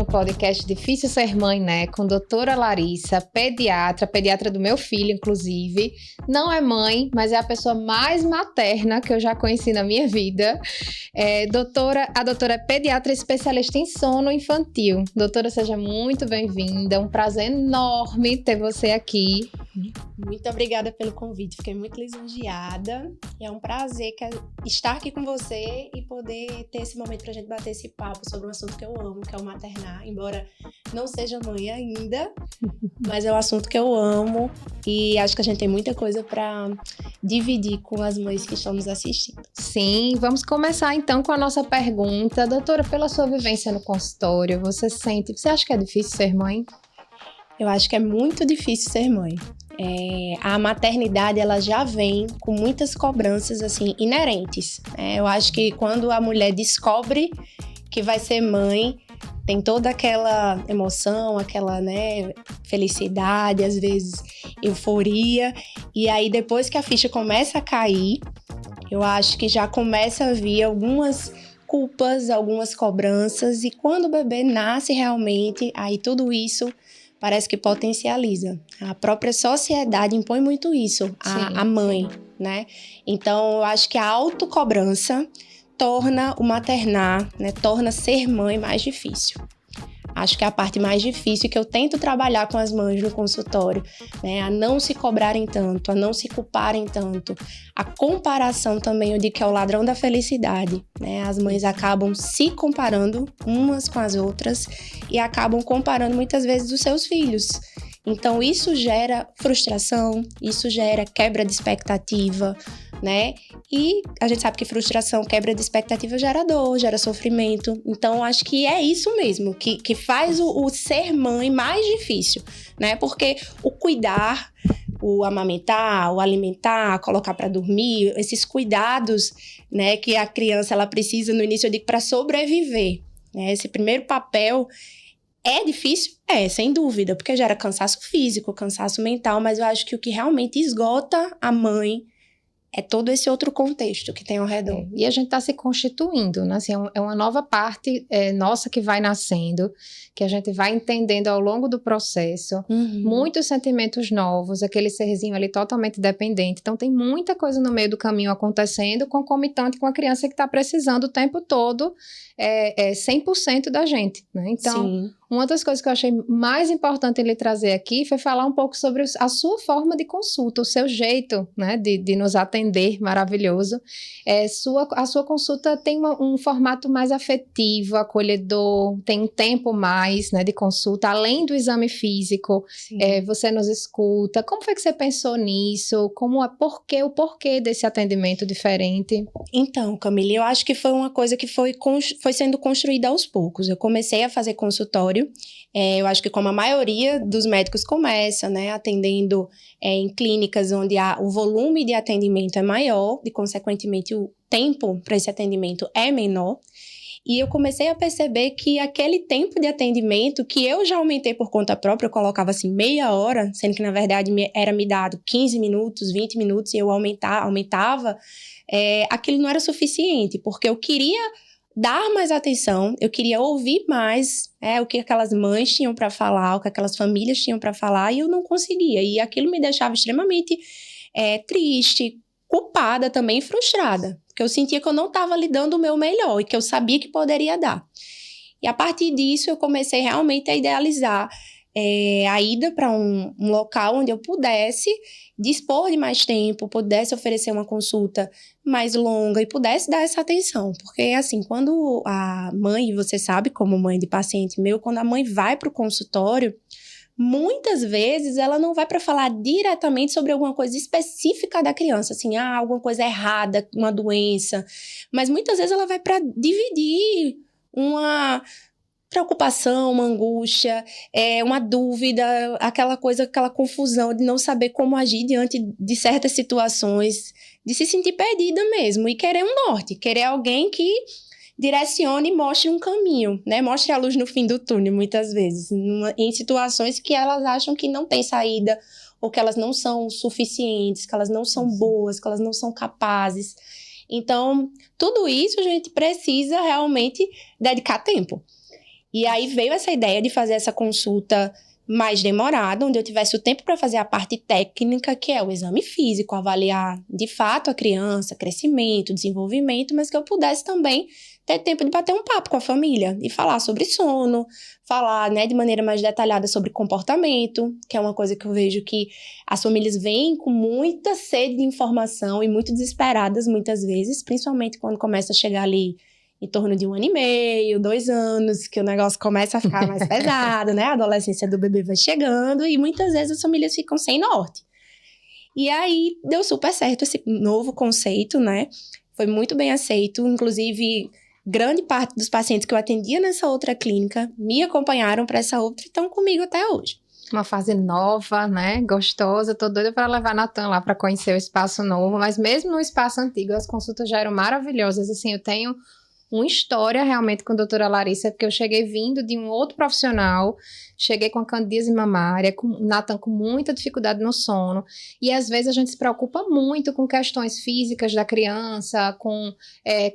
podcast Difícil Ser Mãe, né? Com a doutora Larissa, pediatra do meu filho, inclusive. Não é mãe, mas é a pessoa mais materna que eu já conheci na minha vida. A doutora é pediatra especialista em sono infantil. Doutora, seja muito bem-vinda. É um prazer enorme ter você aqui. Muito obrigada pelo convite, fiquei muito lisonjeada. É um prazer estar aqui com você e poder ter esse momento pra gente bater esse papo sobre um assunto que eu amo, que é o maternar, embora não seja mãe ainda, mas é um assunto que eu amo e acho que a gente tem muita coisa para dividir com as mães que estão nos assistindo. Sim, vamos começar então com a nossa pergunta. Doutora, pela sua vivência no consultório, você acha que é difícil ser mãe? Eu acho que é muito difícil ser mãe. A maternidade, ela já vem com muitas cobranças, assim, inerentes. Eu acho que quando a mulher descobre que vai ser mãe, tem toda aquela emoção, aquela, felicidade, às vezes euforia. E aí, depois que a ficha começa a cair, eu acho que já começa a vir algumas culpas, algumas cobranças. E quando o bebê nasce realmente, aí tudo isso parece que potencializa. A própria sociedade impõe muito isso à mãe, né? Então, eu acho que a autocobrança torna o maternar, torna ser mãe mais difícil. Acho que é a parte mais difícil que eu tento trabalhar com as mães no consultório, a não se cobrarem tanto, a não se culparem tanto. A comparação também, eu digo que é o ladrão da felicidade, As mães acabam se comparando umas com as outras e acabam comparando muitas vezes os seus filhos. Então, isso gera frustração, isso gera quebra de expectativa, E a gente sabe que frustração, quebra de expectativa gera dor, gera sofrimento. Então, acho que é isso mesmo, que faz o ser mãe mais difícil, Porque o cuidar, o amamentar, o alimentar, colocar para dormir, esses cuidados, que a criança ela precisa no início, eu digo, para sobreviver, Esse primeiro papel é difícil? Sem dúvida, porque gera cansaço físico, cansaço mental, mas eu acho que o que realmente esgota a mãe é todo esse outro contexto que tem ao redor. E a gente está se constituindo, Assim, é uma nova parte nossa que vai nascendo, que a gente vai entendendo ao longo do processo. Muitos sentimentos novos, aquele serzinho ali totalmente dependente. Então, tem muita coisa no meio do caminho acontecendo, concomitante com a criança que está precisando o tempo todo 100% da gente, Então, sim. Uma das coisas que eu achei mais importante ele trazer aqui foi falar um pouco sobre a sua forma de consulta, o seu jeito, de nos atender maravilhoso. A sua consulta tem um formato mais afetivo, acolhedor, tem um tempo mais, de consulta, além do exame físico, você nos escuta. Como foi que você pensou nisso? O porquê desse atendimento diferente? Então, Camille, eu acho que foi uma coisa que foi sendo construída aos poucos. Eu comecei a fazer consultório, eu acho que como a maioria dos médicos começa, atendendo em clínicas onde o volume de atendimento é maior e, consequentemente, o tempo para esse atendimento é menor. E eu comecei a perceber que aquele tempo de atendimento, que eu já aumentei por conta própria, eu colocava assim meia hora, sendo que na verdade era me dado 15 minutos, 20 minutos, e eu aumentava, aquilo não era suficiente, porque eu queria dar mais atenção, eu queria ouvir mais o que aquelas mães tinham para falar, o que aquelas famílias tinham para falar, e eu não conseguia. E aquilo me deixava extremamente triste, culpada também, frustrada, porque eu sentia que eu não estava lhe dando o meu melhor e que eu sabia que poderia dar. E a partir disso, eu comecei realmente a idealizar a ida para um local onde eu pudesse dispor de mais tempo, pudesse oferecer uma consulta mais longa e pudesse dar essa atenção. Porque, assim, quando a mãe, você sabe, como mãe de paciente meu, quando a mãe vai para o consultório, muitas vezes ela não vai para falar diretamente sobre alguma coisa específica da criança, assim, alguma coisa errada, uma doença, mas muitas vezes ela vai para dividir uma preocupação, uma angústia, uma dúvida, aquela confusão de não saber como agir diante de certas situações, de se sentir perdida mesmo e querer um norte, querer alguém que direcione e mostre um caminho, mostre a luz no fim do túnel, muitas vezes, em situações que elas acham que não tem saída, ou que elas não são suficientes, que elas não são boas, que elas não são capazes. Então, tudo isso a gente precisa realmente dedicar tempo. E aí veio essa ideia de fazer essa consulta mais demorada, onde eu tivesse o tempo para fazer a parte técnica, que é o exame físico, avaliar de fato a criança, crescimento, desenvolvimento, mas que eu pudesse também ter tempo de bater um papo com a família e falar sobre sono, falar, né, de maneira mais detalhada sobre comportamento, que é uma coisa que eu vejo que as famílias vêm com muita sede de informação e muito desesperadas muitas vezes, principalmente quando começa a chegar ali em torno de 1 ano e meio, 2 anos, que o negócio começa a ficar mais pesado, né? A adolescência do bebê vai chegando e muitas vezes as famílias ficam sem norte. E aí deu super certo esse novo conceito, né? Foi muito bem aceito, inclusive grande parte dos pacientes que eu atendia nessa outra clínica me acompanharam para essa outra e estão comigo até hoje. Uma fase nova, né? Gostosa. Tô doida para levar Natan lá para conhecer o espaço novo, mas mesmo no espaço antigo as consultas já eram maravilhosas. Assim, eu tenho uma história realmente com a doutora Larissa, porque eu cheguei vindo de um outro profissional, cheguei com a candidíase mamária, com o Natan com muita dificuldade no sono, e às vezes a gente se preocupa muito com questões físicas da criança, com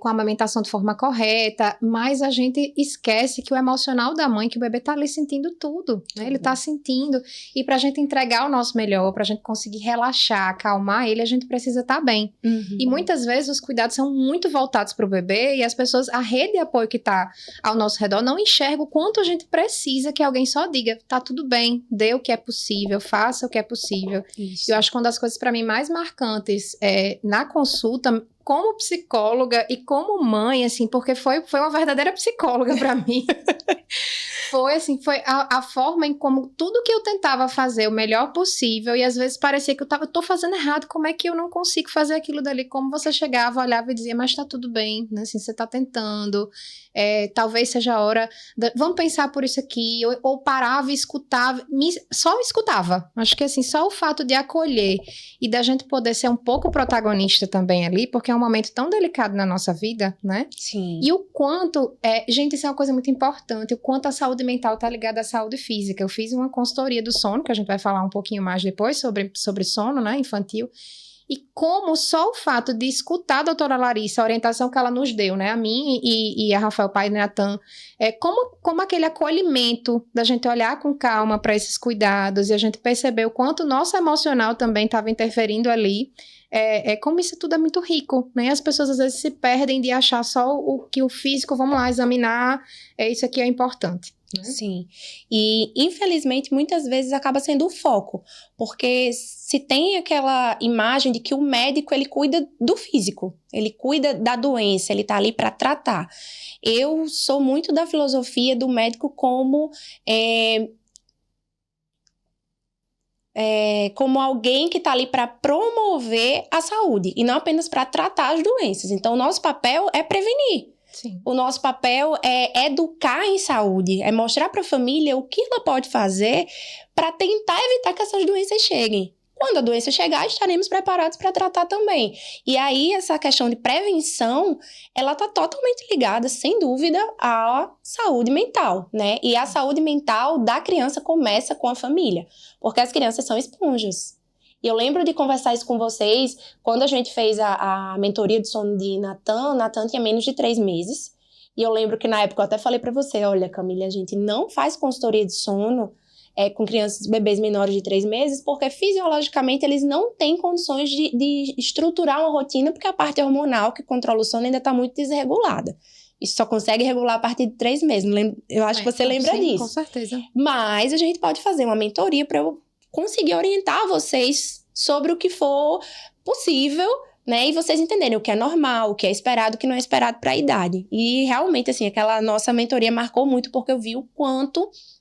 a amamentação de forma correta, mas a gente esquece que o emocional da mãe, que o bebê tá ali sentindo tudo, né? Ele tá sentindo, e pra gente entregar o nosso melhor, pra gente conseguir relaxar, acalmar ele, a gente precisa estar bem. E muitas vezes os cuidados são muito voltados pro bebê, e as pessoas, a rede de apoio que tá ao nosso redor, não enxerga o quanto a gente precisa que alguém só diga, tá tudo bem, dê o que é possível, faça o que é possível. Isso. Eu acho que uma das coisas para mim mais marcantes na consulta, como psicóloga e como mãe, assim, porque foi uma verdadeira psicóloga para mim. Foi a forma em como tudo que eu tentava fazer o melhor possível, e às vezes parecia que eu tô fazendo errado, como é que eu não consigo fazer aquilo dali? Como você chegava, olhava e dizia, mas tá tudo bem, né? Assim, você tá tentando, talvez seja a hora, vamos pensar por isso aqui, ou parava e escutava, só escutava. Acho que assim, só o fato de acolher e da gente poder ser um pouco protagonista também ali, porque é um momento tão delicado na nossa vida, né? Sim. E o quanto, gente, isso é uma coisa muito importante, o quanto a saúde mental tá ligada à saúde física. Eu fiz uma consultoria do sono, que a gente vai falar um pouquinho mais depois sobre sono, né, infantil, e como só o fato de escutar a doutora Larissa, a orientação que ela nos deu, né, a mim e a Rafael Pai e Natan, como aquele acolhimento da gente olhar com calma para esses cuidados e a gente perceber o quanto o nosso emocional também estava interferindo ali, como isso tudo é muito rico, né? As pessoas às vezes se perdem de achar só o que o físico, vamos lá examinar, isso aqui é importante. Né? Sim, e infelizmente muitas vezes acaba sendo o foco, porque se tem aquela imagem de que o médico ele cuida do físico, ele cuida da doença, ele tá ali para tratar. Eu sou muito da filosofia do médico como como alguém que está ali para promover a saúde e não apenas para tratar as doenças. Então, o nosso papel é prevenir. Sim. O nosso papel é educar em saúde, é mostrar para a família o que ela pode fazer para tentar evitar que essas doenças cheguem. Quando a doença chegar, estaremos preparados para tratar também. E aí, essa questão de prevenção, ela está totalmente ligada, sem dúvida, à saúde mental, né? E a saúde mental da criança começa com a família, porque as crianças são esponjas. E eu lembro de conversar isso com vocês, quando a gente fez a mentoria de sono de Natan, Natan tinha menos de 3 meses. E eu lembro que na época eu até falei para você, olha, Camila, a gente não faz consultoria de sono com crianças, bebês menores de 3 meses, porque fisiologicamente eles não têm condições de estruturar uma rotina, porque a parte hormonal que controla o sono ainda está muito desregulada. Isso só consegue regular a partir de 3 meses. Eu acho que você lembra disso. Com certeza. Mas a gente pode fazer uma mentoria para eu conseguir orientar vocês sobre o que for possível, né? E vocês entenderem o que é normal, o que é esperado, o que não é esperado para a idade. E realmente, assim, aquela nossa mentoria marcou muito, porque eu vi o quanto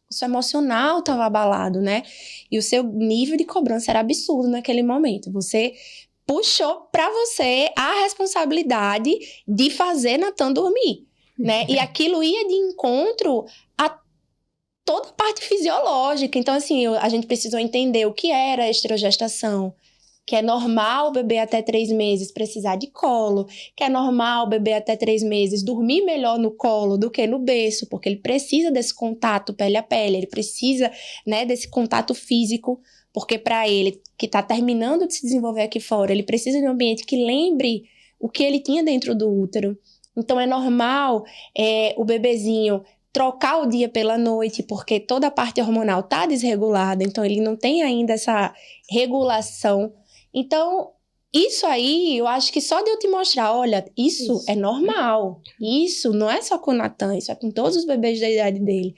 o seu emocional estava abalado, né? E o seu nível de cobrança era absurdo naquele momento. Você puxou para você a responsabilidade de fazer Natan dormir, né? E aquilo ia de encontro a toda a parte fisiológica. Então, assim, a gente precisou entender o que era a esterogestação, que é normal o bebê até 3 meses precisar de colo, que é normal o bebê até 3 meses dormir melhor no colo do que no berço, porque ele precisa desse contato pele a pele, ele precisa, né, desse contato físico, porque para ele, que está terminando de se desenvolver aqui fora, ele precisa de um ambiente que lembre o que ele tinha dentro do útero. Então, é normal o bebezinho trocar o dia pela noite, porque toda a parte hormonal tá desregulada, então ele não tem ainda essa regulação. Então, isso aí, eu acho que só de eu te mostrar, olha, isso é normal. Isso não é só com o Natan, isso é com todos os bebês da idade dele,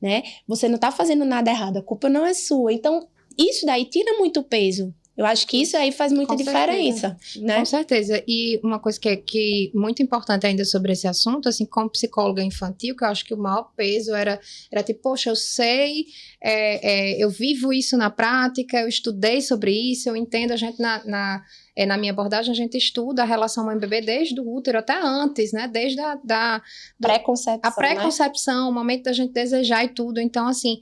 né? Você não tá fazendo nada errado, a culpa não é sua. Então, isso daí tira muito peso. Eu acho que isso aí faz muita diferença, né? Com certeza. E uma coisa que é muito importante ainda sobre esse assunto, assim, como psicóloga infantil, que eu acho que o maior peso era tipo, poxa, eu sei, eu vivo isso na prática, eu estudei sobre isso, eu entendo, a gente na minha abordagem, a gente estuda a relação mãe-bebê desde o útero até antes, né? Desde a pré-concepção, né? O momento da gente desejar e tudo. Então, assim,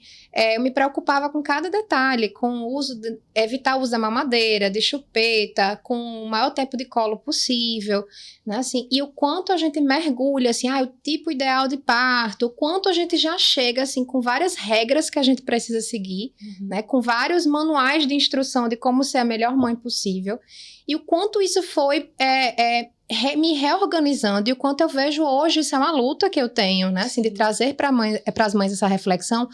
eu me preocupava com cada detalhe, com o uso, evitar o uso da mamadeira, de chupeta, com o maior tempo de colo possível, né? Assim, e o quanto a gente mergulha, assim, o tipo ideal de parto, o quanto a gente já chega, assim, com várias regras que a gente precisa seguir, né? Com vários manuais de instrução de como ser a melhor mãe possível. E o quanto isso foi me reorganizando, e o quanto eu vejo hoje, isso é uma luta que eu tenho, né? Assim, de trazer para as mães essa reflexão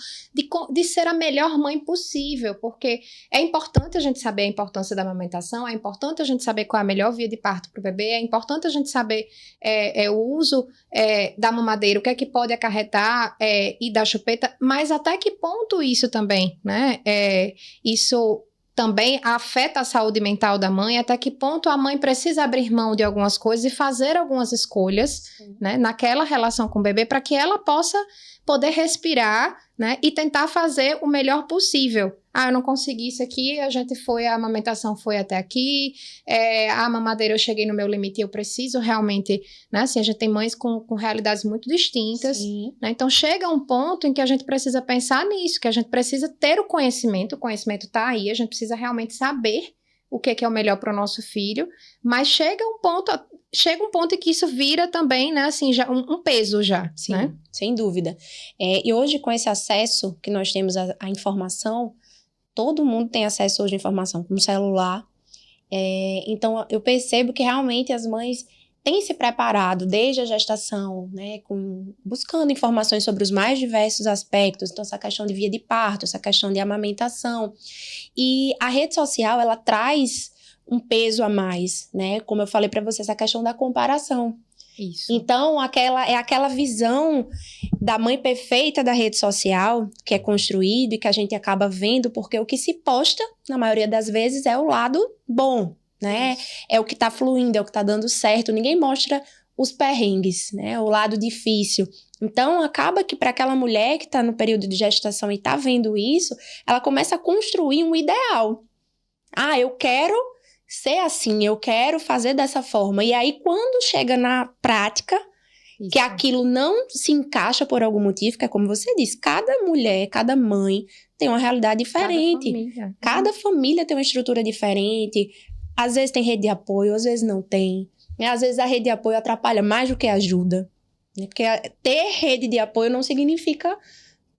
de ser a melhor mãe possível, porque é importante a gente saber a importância da amamentação, é importante a gente saber qual é a melhor via de parto para o bebê, é importante a gente saber o uso da mamadeira, o que é que pode acarretar e da chupeta, mas até que ponto isso também, né? Isso também afeta a saúde mental da mãe, até que ponto a mãe precisa abrir mão de algumas coisas e fazer algumas escolhas, né, naquela relação com o bebê, para que ela possa poder respirar, né, e tentar fazer o melhor possível. Eu não consegui isso aqui, a amamentação foi até aqui, a mamadeira eu cheguei no meu limite e eu preciso realmente, né, assim, a gente tem mães com realidades muito distintas, né, então chega um ponto em que a gente precisa pensar nisso, que a gente precisa ter o conhecimento tá aí, a gente precisa realmente saber o que é o melhor para o nosso filho, mas chega um ponto em que isso vira também, né, assim, já um peso já, sim, né? Sem dúvida. E hoje, com esse acesso que nós temos à informação, todo mundo tem acesso hoje à informação, como celular. Então, eu percebo que realmente as mães têm se preparado desde a gestação, né, buscando informações sobre os mais diversos aspectos. Então, essa questão de via de parto, essa questão de amamentação. E a rede social, ela traz um peso a mais, né? Como eu falei para você, essa questão da comparação. Isso. Então, aquela visão da mãe perfeita da rede social, que é construído e que a gente acaba vendo, porque o que se posta, na maioria das vezes, é o lado bom, né? Isso. É o que tá fluindo, é o que tá dando certo. Ninguém mostra os perrengues, né? O lado difícil. Então, acaba que para aquela mulher que tá no período de gestação e tá vendo isso, ela começa a construir um ideal. Eu quero ser assim, eu quero fazer dessa forma. E aí, quando chega na prática, que aquilo não se encaixa por algum motivo, que é como você disse, cada mulher, cada mãe tem uma realidade diferente. Cada família tem uma estrutura diferente. Às vezes tem rede de apoio, às vezes não tem. Às vezes a rede de apoio atrapalha mais do que ajuda. Porque ter rede de apoio não significa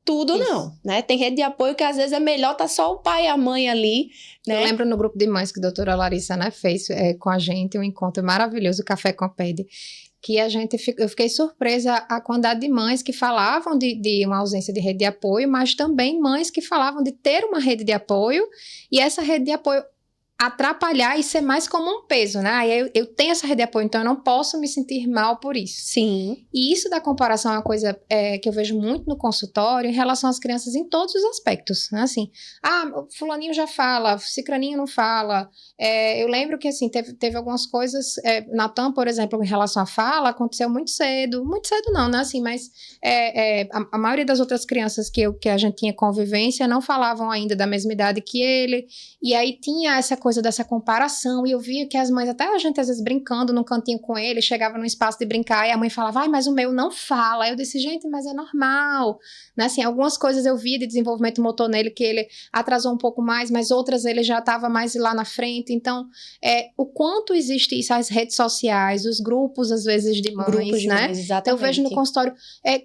tudo, não, né? Tem rede de apoio que às vezes é melhor tá só o pai e a mãe ali, né? Eu lembro no grupo de mães que a doutora Larissa, né, fez com a gente um encontro maravilhoso, Café com a PED, que eu fiquei surpresa a quantidade de mães que falavam de uma ausência de rede de apoio, mas também mães que falavam de ter uma rede de apoio e essa rede de apoio atrapalhar e ser mais como um peso, né? Eu tenho essa rede de apoio, então eu não posso me sentir mal por isso. Sim. E isso da comparação é uma coisa que eu vejo muito no consultório em relação às crianças em todos os aspectos, né? Assim, fulaninho já fala, cicraninho não fala. Eu lembro que, assim, teve algumas coisas, Natan, por exemplo, em relação à fala, aconteceu muito cedo não, né? Assim, mas a maioria das outras crianças que a gente tinha convivência não falavam ainda da mesma idade que ele, e aí tinha essa coisa dessa comparação, e eu via que as mães, até a gente às vezes brincando num cantinho com ele, chegava num espaço de brincar e a mãe falava, mas o meu não fala. Eu disse, gente, mas é normal, né? Assim, algumas coisas eu via de desenvolvimento motor nele que ele atrasou um pouco mais, mas outras ele já estava mais lá na frente. Então, o quanto existe isso, as redes sociais, os grupos às vezes de mães, né? Mães, exatamente. Então, eu vejo no consultório,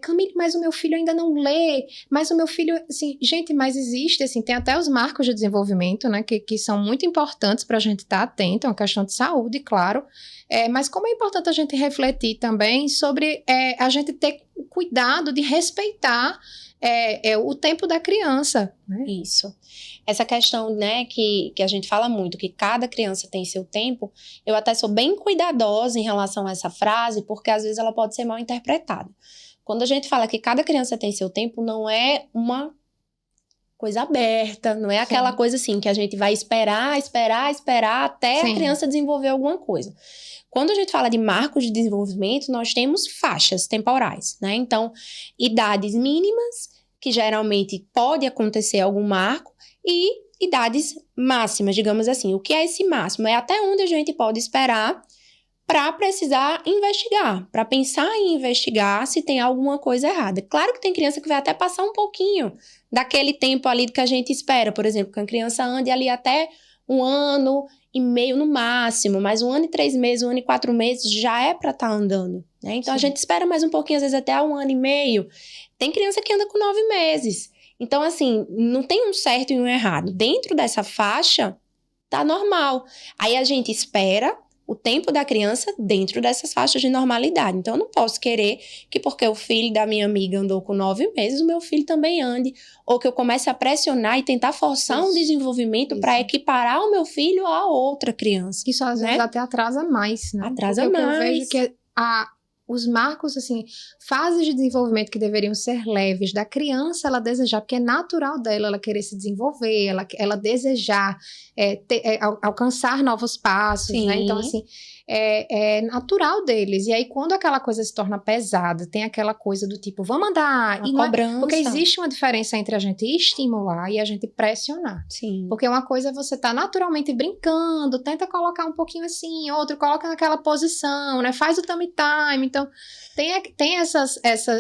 Camille, mas o meu filho ainda não lê, mas o meu filho, assim, gente, mas existe, assim, tem até os marcos de desenvolvimento, né, que são muito importantes importantes para a gente estar atento, é uma questão de saúde, claro, mas como é importante a gente refletir também sobre a gente ter o cuidado de respeitar o tempo da criança, né? Isso. Essa questão, né, que a gente fala muito, que cada criança tem seu tempo, eu até sou bem cuidadosa em relação a essa frase, porque às vezes ela pode ser mal interpretada. Quando a gente fala que cada criança tem seu tempo, não é uma coisa aberta, não é aquela coisa assim, que a gente vai esperar até a criança desenvolver alguma coisa. Quando a gente fala de marcos de desenvolvimento, nós temos faixas temporais, né? Então, idades mínimas, que geralmente pode acontecer algum marco, e idades máximas, digamos assim. O que é esse máximo? É até onde a gente pode esperar para precisar investigar, para pensar em investigar se tem alguma coisa errada. Claro que tem criança que vai até passar um pouquinho daquele tempo ali que a gente espera, por exemplo, que a criança ande ali até 1 ano e meio no máximo, mas 1 ano e 3 meses, 1 ano e 4 meses já é para estar andando, né? Então a gente espera mais um pouquinho, às vezes até 1 ano e meio. Tem criança que anda com 9 meses. Então, assim, não tem um certo e um errado. Dentro dessa faixa, tá normal. Aí a gente espera o tempo da criança dentro dessas faixas de normalidade. Então, eu não posso querer que porque o filho da minha amiga andou com 9 meses, o meu filho também ande. Ou que eu comece a pressionar e tentar forçar um desenvolvimento para equiparar o meu filho a outra criança. Isso às vezes até atrasa mais, né? Atrasa porque mais. Eu vejo que os marcos, assim, fases de desenvolvimento que deveriam ser leves da criança, ela desejar, porque é natural dela ela querer se desenvolver, ela desejar alcançar novos passos, né? Então, assim, é natural deles. E aí, quando aquela coisa se torna pesada, tem aquela coisa do tipo, vamos andar. Uma cobrança. Porque existe uma diferença entre a gente estimular e a gente pressionar. Sim. Porque uma coisa é você tá naturalmente brincando, tenta colocar um pouquinho assim, outro coloca naquela posição, né? Faz o tummy time. Então, tem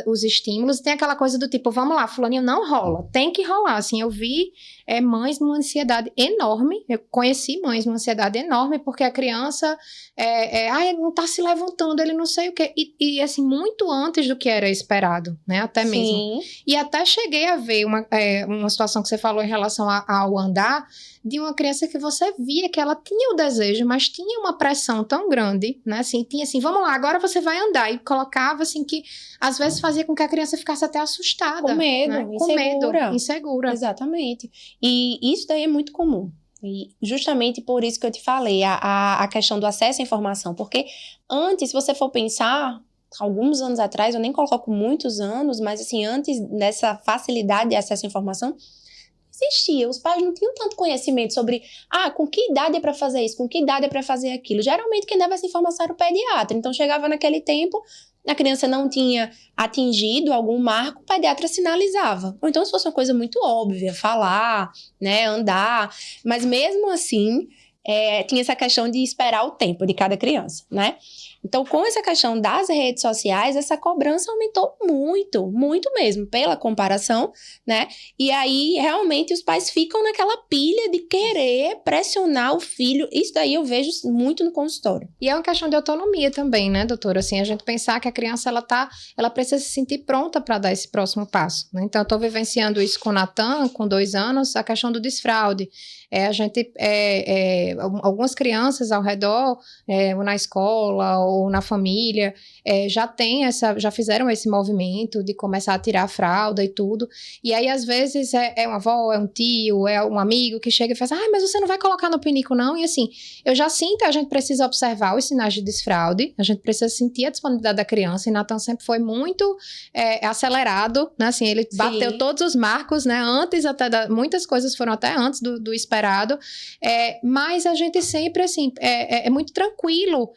os estímulos, tem aquela coisa do tipo, vamos lá, fulaninho, não rola. Tem que rolar. Assim, eu vi mães numa ansiedade enorme. Eu conheci mães numa ansiedade enorme porque a criança ele não tá se levantando, ele não sei o quê. E assim, muito antes do que era esperado, né? Até mesmo. E até cheguei a ver uma situação que você falou em relação ao andar, de uma criança que você via que ela tinha o desejo, mas tinha uma pressão tão grande, né? Assim, tinha assim, vamos lá, agora você vai andar. E colocava assim que, às vezes, fazia com que a criança ficasse até assustada. Com medo, né? Insegura. Exatamente. E isso daí é muito comum. E justamente por isso que eu te falei, a questão do acesso à informação. Porque antes, se você for pensar, alguns anos atrás, eu nem coloco muitos anos, mas assim, antes dessa facilidade de acesso à informação, existia. Os pais não tinham tanto conhecimento sobre, com que idade é para fazer isso, com que idade é para fazer aquilo. Geralmente quem dava essa informação era o pediatra. Então chegava naquele tempo, a criança não tinha atingido algum marco, o pediatra sinalizava. Ou então se fosse uma coisa muito óbvia, falar, né, andar. Mas mesmo assim, tinha essa questão de esperar o tempo de cada criança, né? Então, com essa questão das redes sociais, essa cobrança aumentou muito, muito mesmo, pela comparação, né? E aí, realmente, os pais ficam naquela pilha de querer pressionar o filho. Isso daí eu vejo muito no consultório. E é uma questão de autonomia também, né, doutora? Assim, a gente pensar que a criança, ela precisa se sentir pronta para dar esse próximo passo, né? Então, eu estou vivenciando isso com o Natan, com 2 anos, a questão do desfraude. Algumas crianças ao redor, ou na escola, ou na família, já fizeram esse movimento de começar a tirar a fralda e tudo, e aí às vezes é uma avó, é um tio, é um amigo que chega e faz, mas você não vai colocar no pinico não? E assim, eu já sinto, a gente precisa observar os sinais de desfraude, a gente precisa sentir a disponibilidade da criança, e Natan sempre foi muito acelerado, né, assim, ele bateu todos os marcos, né, antes até, muitas coisas foram até antes do esperado, mas a gente sempre, assim, é muito tranquilo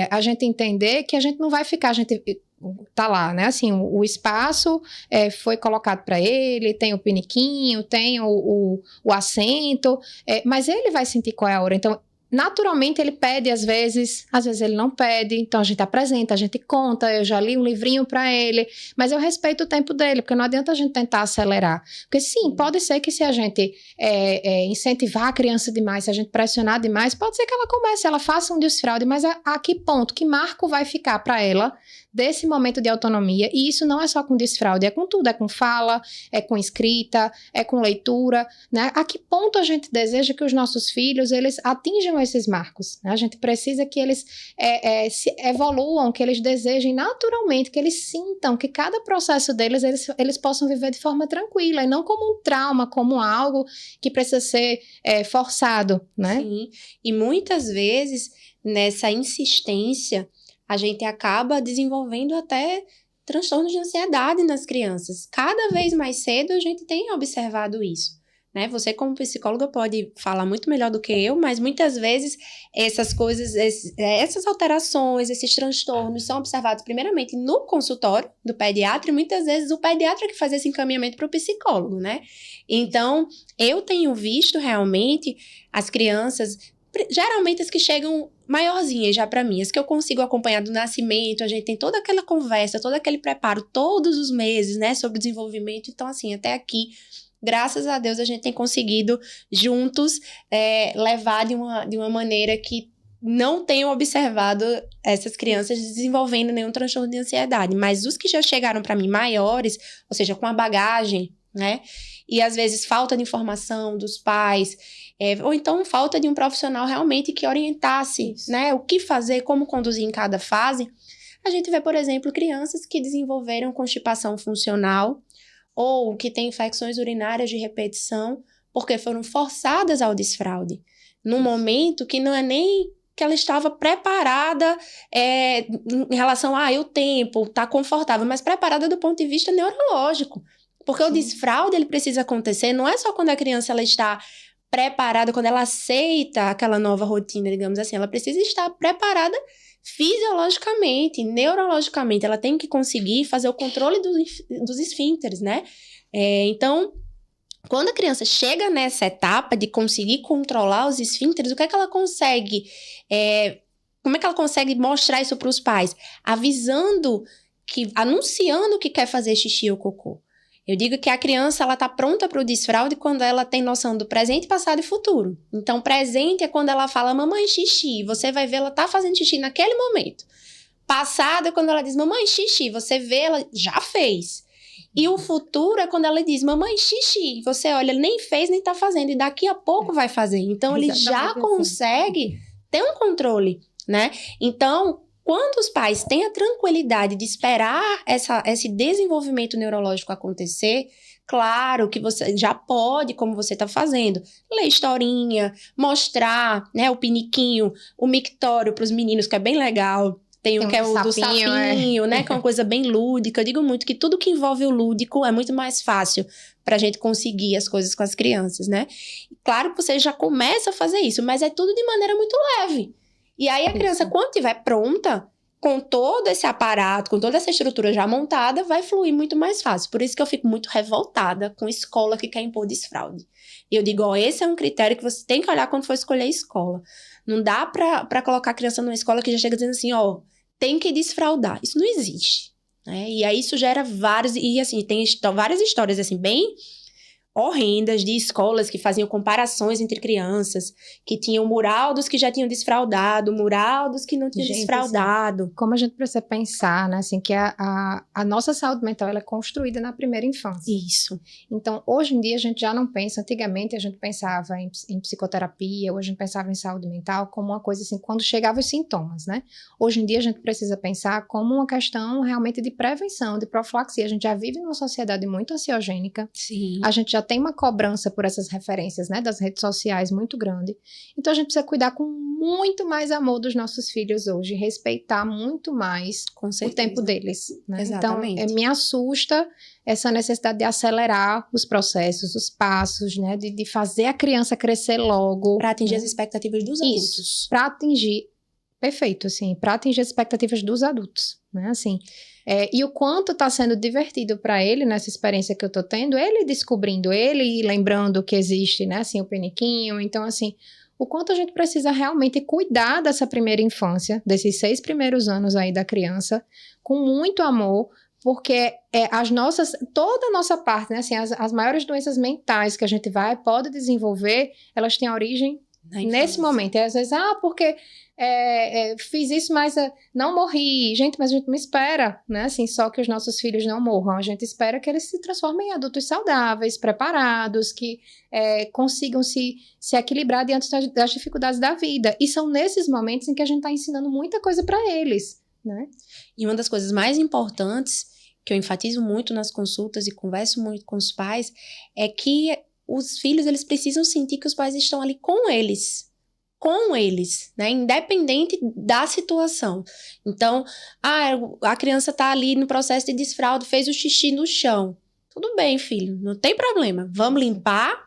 a gente entender que a gente não vai ficar, a gente tá lá, né, assim, o espaço foi colocado para ele, tem o piniquinho, tem o assento, mas ele vai sentir qual é a hora, então naturalmente ele pede às vezes ele não pede, então a gente apresenta, a gente conta, eu já li um livrinho para ele, mas eu respeito o tempo dele, porque não adianta a gente tentar acelerar, porque sim, pode ser que se a gente incentivar a criança demais, se a gente pressionar demais, pode ser que ela faça um desfraude, mas a que ponto, que marco vai ficar para ela, desse momento de autonomia, e isso não é só com desfraude, é com tudo, é com fala, é com escrita, é com leitura, né? A que ponto a gente deseja que os nossos filhos, eles atinjam esses marcos, né? A gente precisa que eles se evoluam, que eles desejem naturalmente, que eles sintam que cada processo deles, eles possam viver de forma tranquila, e não como um trauma, como algo que precisa ser forçado, né? Sim, e muitas vezes, nessa insistência, a gente acaba desenvolvendo até transtornos de ansiedade nas crianças. Cada vez mais cedo a gente tem observado isso, né? Você, como psicóloga, pode falar muito melhor do que eu, mas muitas vezes essas coisas, essas alterações, esses transtornos são observados primeiramente no consultório do pediatra, e muitas vezes o pediatra que faz esse encaminhamento para o psicólogo, né? Então, eu tenho visto realmente as crianças, geralmente as que chegam maiorzinhas já para mim, as que eu consigo acompanhar do nascimento, a gente tem toda aquela conversa, todo aquele preparo todos os meses, né, sobre o desenvolvimento. Então, assim, até aqui, graças a Deus, a gente tem conseguido juntos levar de uma maneira que não tenho observado essas crianças desenvolvendo nenhum transtorno de ansiedade. Mas os que já chegaram para mim maiores, ou seja, com a bagagem, né, e às vezes falta de informação dos pais, ou então falta de um profissional realmente que orientasse, né, o que fazer, como conduzir em cada fase. A gente vê, por exemplo, crianças que desenvolveram constipação funcional ou que têm infecções urinárias de repetição porque foram forçadas ao desfraude, num momento que não é nem que ela estava preparada em relação o tempo, tá confortável, mas preparada do ponto de vista neurológico. Porque Sim. O desfraude, ele precisa acontecer, não é só quando a criança ela está preparada, quando ela aceita aquela nova rotina, digamos assim, ela precisa estar preparada fisiologicamente, neurologicamente, ela tem que conseguir fazer o controle dos esfíncteres, né? Então, quando a criança chega nessa etapa de conseguir controlar os esfíncteres, o que é que ela consegue? Como é que ela consegue mostrar isso para os pais? Anunciando que quer fazer xixi ou cocô. Eu digo que a criança, ela tá pronta para o desfraude quando ela tem noção do presente, passado e futuro. Então, presente é quando ela fala, mamãe, xixi. Você vai ver, ela tá fazendo xixi naquele momento. Passado é quando ela diz, mamãe, xixi. Você vê, ela já fez. E o futuro é quando ela diz, mamãe, xixi. Você olha, ele nem fez, nem tá fazendo. E daqui a pouco vai fazer. Então, ele já consegue ter um controle, né? Então, quando os pais têm a tranquilidade de esperar esse desenvolvimento neurológico acontecer, claro que você já pode, como você está fazendo, ler historinha, mostrar, né, o piniquinho, o mictório para os meninos, que é bem legal. Tem o que é o do sapinho, né, que é uma coisa bem lúdica. Eu digo muito que tudo que envolve o lúdico é muito mais fácil para a gente conseguir as coisas com as crianças, né? Claro que você já começa a fazer isso, mas é tudo de maneira muito leve. E aí a criança, quando estiver pronta, com todo esse aparato, com toda essa estrutura já montada, vai fluir muito mais fácil. Por isso que eu fico muito revoltada com escola que quer impor desfraude. E eu digo, esse é um critério que você tem que olhar quando for escolher a escola. Não dá pra colocar a criança numa escola que já chega dizendo assim, tem que desfraudar. Isso não existe, né? E aí isso gera vários... E assim, tem várias histórias assim, bem horrendas de escolas que faziam comparações entre crianças, que tinham mural dos que já tinham desfraudado, mural dos que não tinham desfraudado. Assim, como a gente precisa pensar, né, assim, que a nossa saúde mental ela é construída na primeira infância. Isso. Então, hoje em dia a gente já não pensa, antigamente a gente pensava em psicoterapia, hoje a gente pensava em saúde mental como uma coisa assim, quando chegavam os sintomas, né? Hoje em dia a gente precisa pensar como uma questão realmente de prevenção, de profilaxia. A gente já vive numa sociedade muito ansiogênica. Sim. A gente já tem uma cobrança por essas referências, né, das redes sociais muito grande. Então, a gente precisa cuidar com muito mais amor dos nossos filhos hoje, respeitar muito mais o tempo deles. Né? Exatamente. Então, me assusta essa necessidade de acelerar os processos, os passos, né, de fazer a criança crescer logo. Para atingir as expectativas dos adultos. Isso, para atingir... Perfeito, assim, para atingir as expectativas dos adultos, né, assim... e o quanto está sendo divertido para ele nessa experiência que eu estou tendo, ele descobrindo, ele lembrando que existe, né, assim, o peniquinho. Então, assim, o quanto a gente precisa realmente cuidar dessa primeira infância, desses 6 primeiros anos aí da criança, com muito amor, porque toda a nossa parte, né, assim, as maiores doenças mentais que a gente pode desenvolver, elas têm origem Nesse momento. E às vezes, porque fiz isso, mas não morri. Gente, mas a gente não espera, né? Assim, só que os nossos filhos não morram. A gente espera que eles se transformem em adultos saudáveis, preparados, que consigam se equilibrar diante das dificuldades da vida. E são nesses momentos em que a gente está ensinando muita coisa para eles, né? E uma das coisas mais importantes, que eu enfatizo muito nas consultas e converso muito com os pais, é que os filhos, eles precisam sentir que os pais estão ali com eles, né? Independente da situação. Então, a criança tá ali no processo de desfraldo, fez o xixi no chão. Tudo bem, filho, não tem problema. Vamos limpar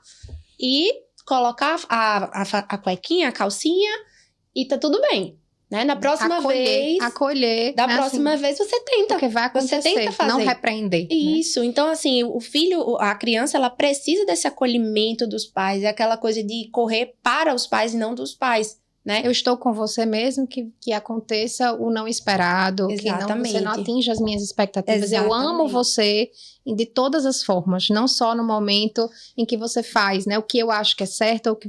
e colocar a cuequinha, a calcinha e tá tudo bem. Né? Na próxima vez... Acolher. Da próxima vez você tenta. Porque vai acontecer, você tenta fazer. Não repreender. Isso. Né? Então, assim, o filho, a criança, ela precisa desse acolhimento dos pais. É aquela coisa de correr para os pais e não dos pais. Né? Eu estou com você mesmo que aconteça o não esperado, Exatamente. que você não atinja as minhas expectativas. Exatamente. Eu amo você de todas as formas, não só no momento em que você faz, né? O que eu acho que é certo, ou o que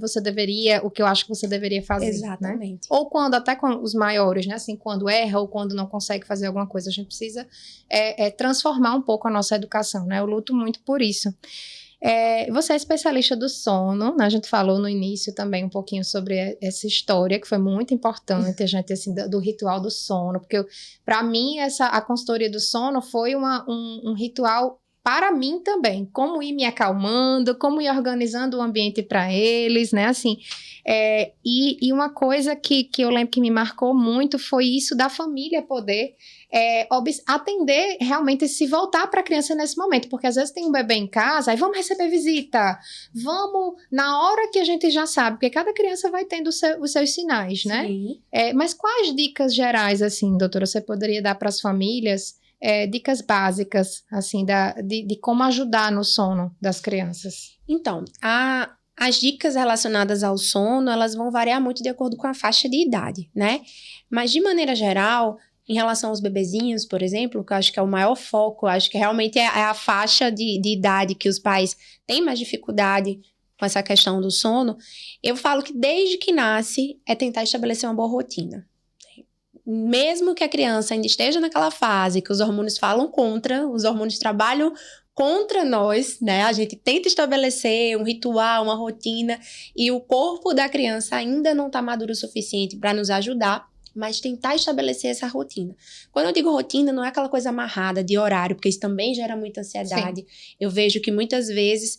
eu acho que você deveria fazer. Exatamente. Né? Ou quando, até com os maiores, né? Assim, quando erra ou quando não consegue fazer alguma coisa, a gente precisa transformar um pouco a nossa educação, né? Eu luto muito por isso. Você é especialista do sono, né? A gente falou no início também um pouquinho sobre essa história, que foi muito importante, a gente, assim, do ritual do sono, porque para mim a consultoria do sono foi um ritual para mim também, como ir me acalmando, como ir organizando o ambiente para eles, né, assim, e uma coisa que eu lembro que me marcou muito foi isso da família poder atender realmente, se voltar para a criança nesse momento, porque às vezes tem um bebê em casa, aí vamos receber visita, vamos na hora que a gente já sabe, porque cada criança vai tendo os seus sinais, né? Sim. Mas quais dicas gerais, assim, doutora, você poderia dar para as famílias, dicas básicas, assim, de como ajudar no sono das crianças? Então, as dicas relacionadas ao sono, elas vão variar muito de acordo com a faixa de idade, né? Mas, de maneira geral, em relação aos bebezinhos, por exemplo, que eu acho que é o maior foco, eu acho que realmente é a faixa de idade que os pais têm mais dificuldade com essa questão do sono, eu falo que desde que nasce é tentar estabelecer uma boa rotina. Mesmo que a criança ainda esteja naquela fase que os hormônios falam contra, os hormônios trabalham contra nós, né? A gente tenta estabelecer um ritual, uma rotina, e o corpo da criança ainda não está maduro o suficiente para nos ajudar, mas tentar estabelecer essa rotina. Quando eu digo rotina, não é aquela coisa amarrada de horário, porque isso também gera muita ansiedade. Sim. Eu vejo que muitas vezes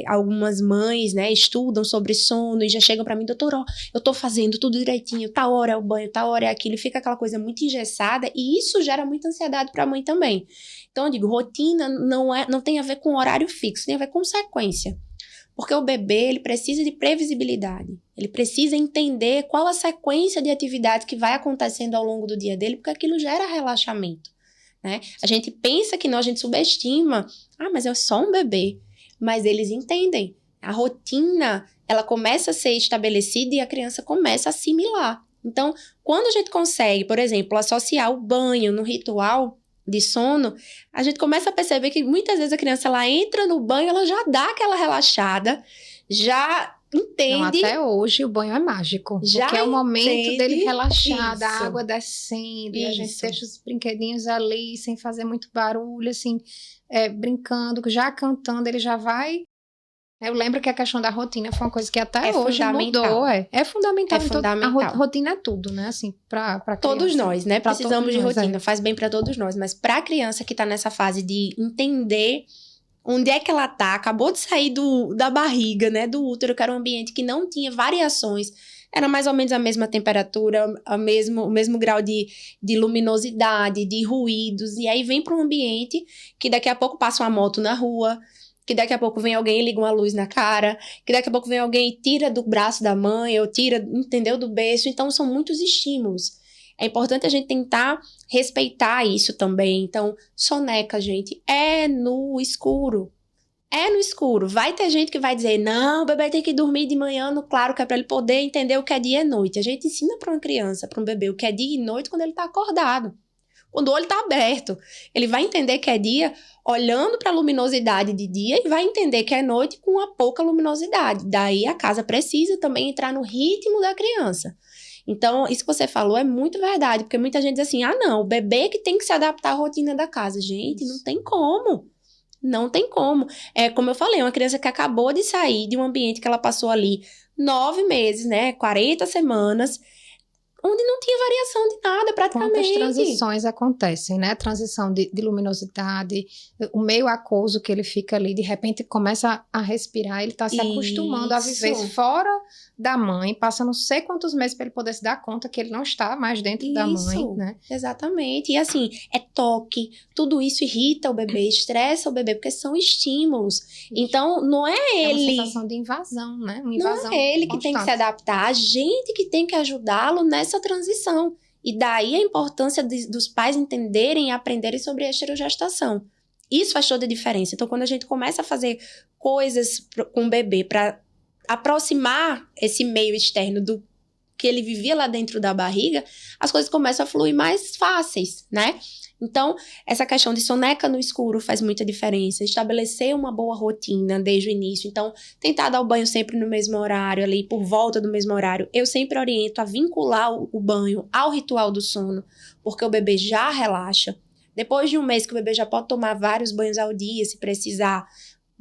algumas mães, né, estudam sobre sono e já chegam para mim, doutor, eu tô fazendo tudo direitinho, tal hora é o banho, tal hora é aquilo, e fica aquela coisa muito engessada, e isso gera muita ansiedade para a mãe também. Então eu digo, rotina não tem a ver com horário fixo, tem a ver com sequência. Porque o bebê, ele precisa de previsibilidade. Ele precisa entender qual a sequência de atividades que vai acontecendo ao longo do dia dele, porque aquilo gera relaxamento, né? A gente pensa que a gente subestima. Mas é só um bebê. Mas eles entendem. A rotina, ela começa a ser estabelecida e a criança começa a assimilar. Então, quando a gente consegue, por exemplo, associar o banho no ritual de sono, a gente começa a perceber que muitas vezes a criança, ela entra no banho, ela já dá aquela relaxada, já entende. Não, até hoje o banho é mágico, porque é o momento dele relaxar, da água descendo, e a gente deixa os brinquedinhos ali, sem fazer muito barulho, assim, brincando, já cantando, ele já vai. Eu lembro que a questão da rotina foi uma coisa que até hoje mudou. É fundamental. Então, a rotina é tudo, né? Assim, pra criança. Todos nós, né? Precisamos de rotina. Faz bem pra todos nós. Mas pra criança que tá nessa fase de entender onde é que ela tá, acabou de sair da barriga, né? Do útero, que era um ambiente que não tinha variações. Era mais ou menos a mesma temperatura, o mesmo grau de luminosidade, de ruídos. E aí vem pra um ambiente que daqui a pouco passa uma moto na rua, que daqui a pouco vem alguém e liga uma luz na cara, que daqui a pouco vem alguém e tira do braço da mãe, ou tira, entendeu, do berço. Então, são muitos estímulos. É importante a gente tentar respeitar isso também. Então, soneca, gente, é no escuro. É no escuro. Vai ter gente que vai dizer, não, o bebê tem que dormir de manhã no claro, que é para ele poder entender o que é dia e noite. A gente ensina para uma criança, para um bebê, o que é dia e noite quando ele está acordado. quando o olho está aberto. Ele vai entender que é dia olhando para a luminosidade de dia e vai entender que é noite com a pouca luminosidade. Daí a casa precisa também entrar no ritmo da criança. Então, isso que você falou é muito verdade, porque muita gente diz assim, não, o bebê que tem que se adaptar à rotina da casa. Gente, não tem como. Não tem como. É como eu falei, uma criança que acabou de sair de um ambiente que ela passou ali 9 meses, né, 40 semanas, onde não tinha variação de nada, praticamente. Quantas transições acontecem, né? Transição de luminosidade, o meio aquoso que ele fica ali, de repente começa a respirar, ele está se acostumando a viver fora da mãe, passa não sei quantos meses para ele poder se dar conta que ele não está mais dentro da mãe, né? Exatamente. E assim, é toque, tudo isso irrita o bebê, estressa o bebê, porque são estímulos. Então, não é ele... É uma sensação de invasão, né? Uma invasão não é ele constante. Que tem que se adaptar, a gente que tem que ajudá-lo nessa transição. E daí a importância dos pais entenderem e aprenderem sobre a esterogestação. Isso faz toda a diferença. Então, quando a gente começa a fazer coisas com o bebê para aproximar esse meio externo do que ele vivia lá dentro da barriga, as coisas começam a fluir mais fáceis, né? Então, essa questão de soneca no escuro faz muita diferença. Estabelecer uma boa rotina desde o início. Então, tentar dar o banho sempre no mesmo horário, ali por volta do mesmo horário. Eu sempre oriento a vincular o banho ao ritual do sono, porque o bebê já relaxa. Depois de um mês que o bebê já pode tomar vários banhos ao dia, se precisar,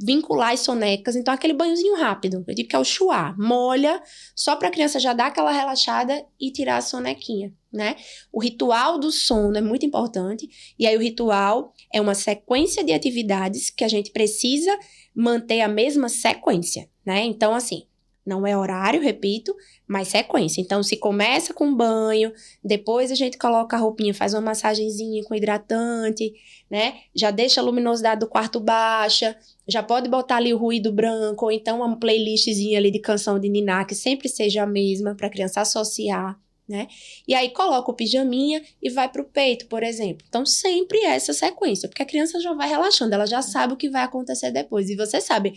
vincular as sonecas. Então, aquele banhozinho rápido, eu digo que é o chuá, molha, só para a criança já dar aquela relaxada e tirar a sonequinha, né? O ritual do sono é muito importante, e aí o ritual é uma sequência de atividades que a gente precisa manter a mesma sequência, né? Então, assim, não é horário, repito, mas sequência. Então, se começa com banho, depois a gente coloca a roupinha, faz uma massagenzinha com hidratante, né? Já deixa a luminosidade do quarto baixa, já pode botar ali o ruído branco, ou então uma playlistzinha ali de canção de niná, que sempre seja a mesma, para a criança associar, né? E aí coloca o pijaminha e vai pro peito, por exemplo. Então, sempre essa sequência, porque a criança já vai relaxando, ela já sabe o que vai acontecer depois. E você sabe,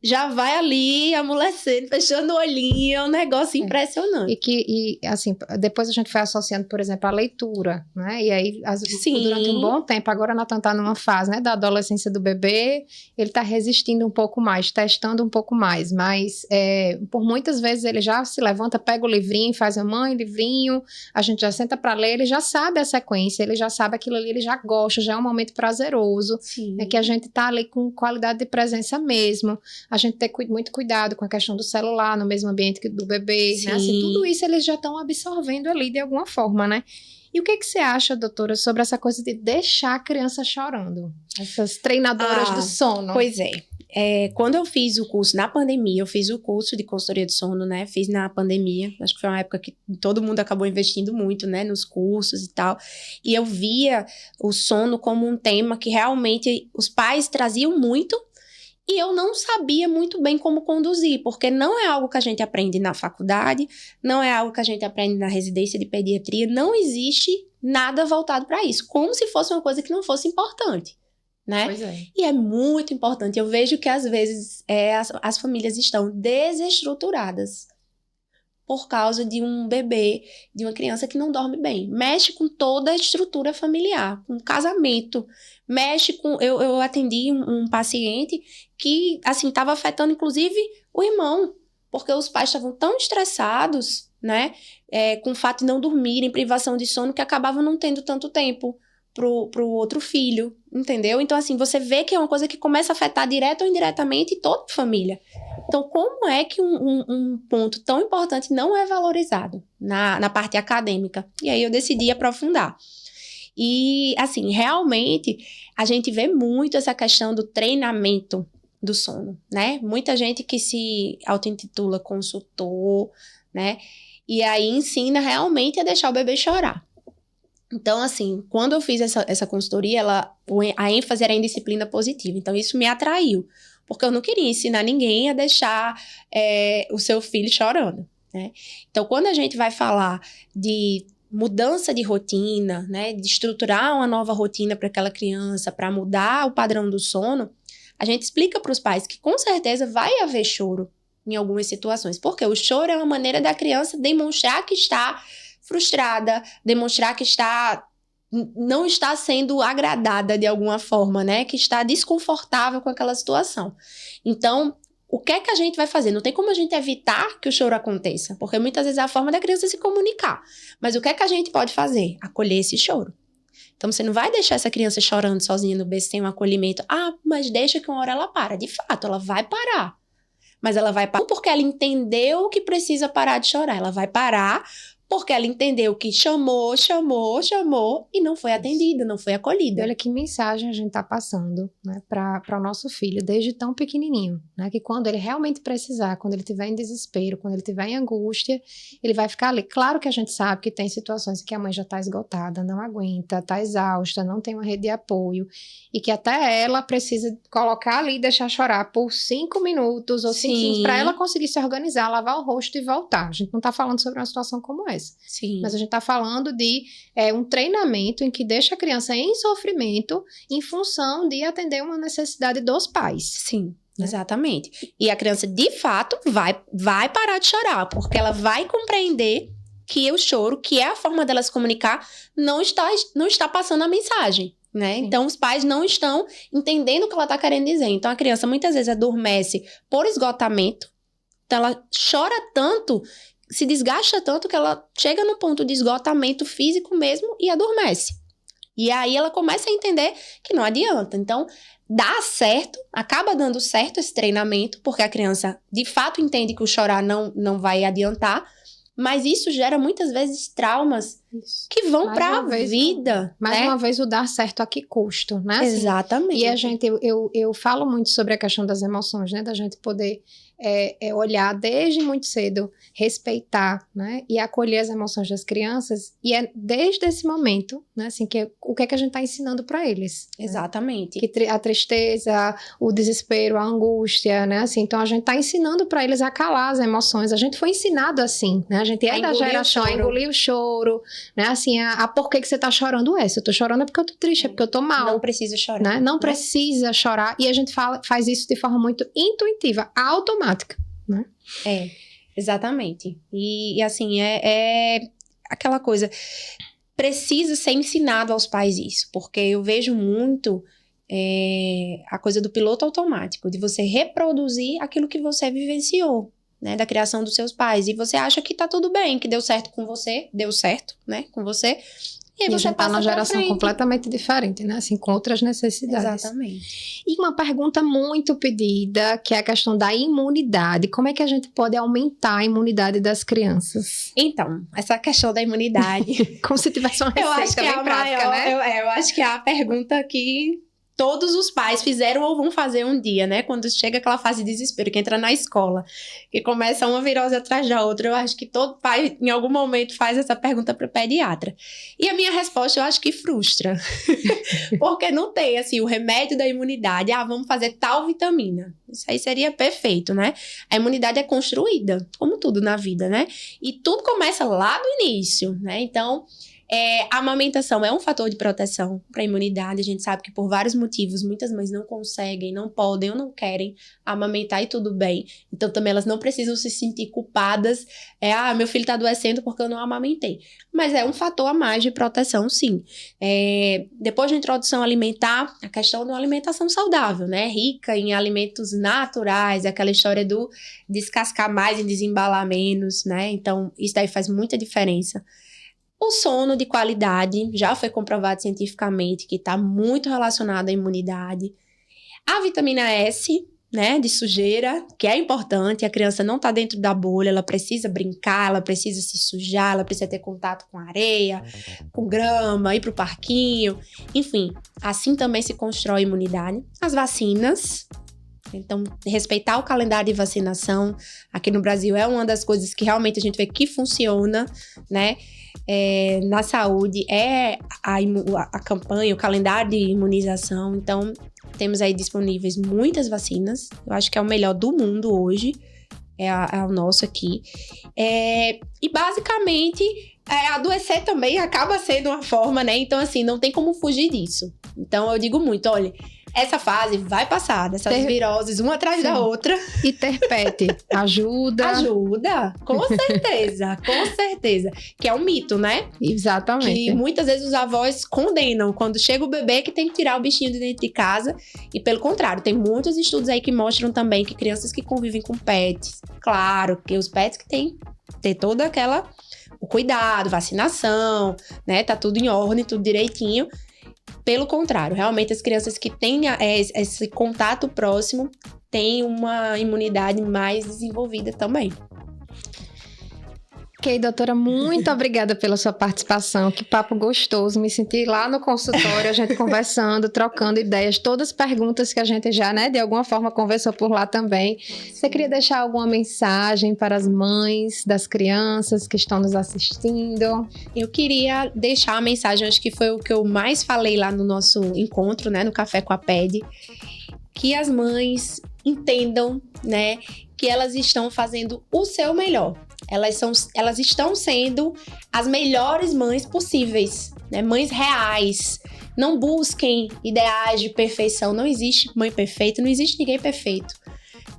já vai ali amolecendo, fechando o olhinho, é um negócio impressionante. E assim, depois a gente foi associando, por exemplo, a leitura, né? E aí, durante um bom tempo, agora Nathan tá numa fase, né, da adolescência do bebê, ele tá resistindo um pouco mais, testando um pouco mais, mas por muitas vezes ele já se levanta, pega o livrinho, faz a mãe, livrinho, a gente já senta para ler, ele já sabe a sequência, ele já sabe aquilo ali, ele já gosta, já é um momento prazeroso, né, que a gente tá ali com qualidade de presença mesmo. A gente ter muito cuidado com a questão do celular no mesmo ambiente que do bebê, né? Assim, tudo isso eles já estão absorvendo ali de alguma forma, né? E o que você acha, doutora, sobre essa coisa de deixar a criança chorando? Essas treinadoras do sono. Pois é. Quando eu fiz o curso na pandemia, eu fiz o curso de consultoria de sono, né? Fiz na pandemia, acho que foi uma época que todo mundo acabou investindo muito, né? Nos cursos e tal. E eu via o sono como um tema que realmente os pais traziam muito, e eu não sabia muito bem como conduzir, porque não é algo que a gente aprende na faculdade, não é algo que a gente aprende na residência de pediatria, não existe nada voltado para isso, como se fosse uma coisa que não fosse importante, né? Pois é. E é muito importante. Eu vejo que às vezes as famílias estão desestruturadas por causa de um bebê, de uma criança que não dorme bem. Mexe com toda a estrutura familiar, com o casamento, mexe com... Eu atendi um paciente que, assim, estava afetando, inclusive, o irmão, porque os pais estavam tão estressados, né, com o fato de não dormirem, privação de sono, que acabavam não tendo tanto tempo pro outro filho, entendeu? Então, assim, você vê que é uma coisa que começa a afetar direto ou indiretamente toda a família. Então, como é que um ponto tão importante não é valorizado na parte acadêmica? E aí eu decidi aprofundar. E, assim, realmente, a gente vê muito essa questão do treinamento do sono, né? Muita gente que se auto-intitula consultor, né? E aí ensina realmente a deixar o bebê chorar. Então, assim, quando eu fiz essa consultoria, a ênfase era em disciplina positiva. Então, isso me atraiu. Porque eu não queria ensinar ninguém a deixar o seu filho chorando, né? Então, quando a gente vai falar de mudança de rotina, né, de estruturar uma nova rotina para aquela criança, para mudar o padrão do sono, a gente explica para os pais que com certeza vai haver choro em algumas situações. Porque o choro é uma maneira da criança demonstrar que está frustrada, demonstrar que está não está sendo agradada de alguma forma, né? Que está desconfortável com aquela situação. Então, o que é que a gente vai fazer? Não tem como a gente evitar que o choro aconteça, porque muitas vezes é a forma da criança se comunicar. Mas o que é que a gente pode fazer? Acolher esse choro. Então, você não vai deixar essa criança chorando sozinha no berço sem um acolhimento. Ah, mas deixa que uma hora ela para. De fato, ela vai parar. Mas ela vai parar porque ela entendeu que precisa parar de chorar. Ela vai parar porque ela entendeu que chamou e não foi atendida, não foi acolhida. Olha que mensagem a gente está passando, né, para o nosso filho, desde tão pequenininho, né, que quando ele realmente precisar, quando ele estiver em desespero, quando ele estiver em angústia, ele vai ficar ali. Claro que a gente sabe que tem situações em que a mãe já está esgotada, não aguenta, está exausta, não tem uma rede de apoio, e que até ela precisa colocar ali e deixar chorar por 5 minutos ou 5 minutos, para ela conseguir se organizar, lavar o rosto e voltar. A gente não está falando sobre uma situação como essa. Sim. Mas a gente está falando de um treinamento em que deixa a criança em sofrimento em função de atender uma necessidade dos pais. Sim, né? Exatamente. E a criança, de fato, vai parar de chorar, porque ela vai compreender que o choro, que é a forma dela se comunicar, não está passando a mensagem, né? Sim. Então, os pais não estão entendendo o que ela está querendo dizer. Então, a criança muitas vezes adormece por esgotamento. Então, ela chora tanto, se desgasta tanto que ela chega no ponto de esgotamento físico mesmo e adormece. E aí ela começa a entender que não adianta. Então, dá certo, acaba dando certo esse treinamento, porque a criança de fato entende que o chorar não vai adiantar, mas isso gera muitas vezes traumas que vão para a vida. Mais uma vez, o dar certo a que custo, né? Exatamente. Assim, e eu falo muito sobre a questão das emoções, né? Da gente poder olhar desde muito cedo, respeitar, né, e acolher as emoções das crianças, e é desde esse momento, né, assim, o que é que a gente está ensinando para eles. Exatamente. Né? Que a tristeza, o desespero, a angústia, né, assim, então a gente está ensinando para eles a calar as emoções. A gente foi ensinado assim, né, a gente é da geração a engolir o choro, né, assim, por que você está chorando? Se eu tô chorando é porque eu tô triste, é porque eu tô mal. Não precisa chorar. Né? Não precisa chorar, e a gente faz isso de forma muito intuitiva, automática. Né? Exatamente. E assim, é aquela coisa, precisa ser ensinado aos pais isso, porque eu vejo muito a coisa do piloto automático, de você reproduzir aquilo que você vivenciou, né, da criação dos seus pais, e você acha que tá tudo bem, que deu certo com você, deu certo, né, com você. E aí você tá numa geração completamente diferente, né? Assim, com outras necessidades. Exatamente. E uma pergunta muito pedida, que é a questão da imunidade. Como é que a gente pode aumentar a imunidade das crianças? Então, essa questão da imunidade... Como se tivesse uma receita bem prática, né? Eu acho que é a pergunta que todos os pais fizeram ou vão fazer um dia, né? Quando chega aquela fase de desespero, que entra na escola, que começa uma virose atrás da outra. Eu acho que todo pai, em algum momento, faz essa pergunta para o pediatra. E a minha resposta, eu acho que frustra. Porque não tem, assim, o remédio da imunidade. Vamos fazer tal vitamina. Isso aí seria perfeito, né? A imunidade é construída, como tudo na vida, né? E tudo começa lá do início, né? Então... a amamentação é um fator de proteção para a imunidade. A gente sabe que por vários motivos muitas mães não conseguem, não podem ou não querem amamentar, e tudo bem. Então também elas não precisam se sentir culpadas. Meu filho está adoecendo porque eu não amamentei. Mas é um fator a mais de proteção, sim. Depois da introdução alimentar, a questão da alimentação saudável, né? Rica em alimentos naturais, aquela história do descascar mais e desembalar menos, né? Então isso daí faz muita diferença. O sono de qualidade já foi comprovado cientificamente que está muito relacionado à imunidade. A vitamina S, né, de sujeira, que é importante. A criança não está dentro da bolha, ela precisa brincar, ela precisa se sujar, ela precisa ter contato com areia, com grama, ir para o parquinho. Enfim, assim também se constrói a imunidade. As vacinas. Então, respeitar o calendário de vacinação aqui no Brasil é uma das coisas que realmente a gente vê que funciona, né? Na saúde, a campanha, o calendário de imunização. Então, temos aí disponíveis muitas vacinas. Eu acho que é o melhor do mundo hoje, é o nosso aqui. E basicamente, adoecer também acaba sendo uma forma, né? Então, assim, não tem como fugir disso. Então, eu digo muito, olha, essa fase vai passar, dessas viroses uma atrás da outra. E ter pet ajuda. Ajuda, com certeza, com certeza. Que é um mito, né? Exatamente. Que muitas vezes os avós condenam quando chega o bebê que tem que tirar o bichinho de dentro de casa. E pelo contrário, tem muitos estudos aí que mostram também que crianças que convivem com pets, claro, que os pets que têm ter toda aquela... o cuidado, vacinação, né? Tá tudo em ordem, tudo direitinho. Pelo contrário, realmente as crianças que têm esse contato próximo têm uma imunidade mais desenvolvida também. Ok, doutora, muito obrigada pela sua participação. Que papo gostoso. Me senti lá no consultório, a gente conversando, trocando ideias, todas as perguntas que a gente já, né, de alguma forma conversou por lá também. Você queria deixar alguma mensagem para as mães das crianças que estão nos assistindo? Eu queria deixar a mensagem, acho que foi o que eu mais falei lá no nosso encontro, né, no Café com a PED, que as mães entendam, né, que elas estão fazendo o seu melhor. Elas estão sendo as melhores mães possíveis, né? Mães reais. Não busquem ideais de perfeição. Não existe mãe perfeita, não existe ninguém perfeito,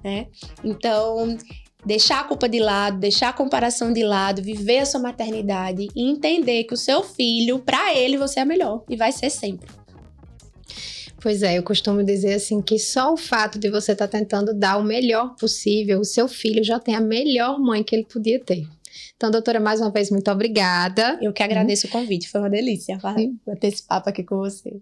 né? Então, deixar a culpa de lado, deixar a comparação de lado, viver a sua maternidade e entender que o seu filho, para ele, você é melhor e vai ser sempre. Pois é, eu costumo dizer assim que só o fato de você estar tentando dar o melhor possível, o seu filho já tem a melhor mãe que ele podia ter. Então, doutora, mais uma vez, muito obrigada. Eu que agradeço o convite, foi uma delícia bater esse papo aqui com você.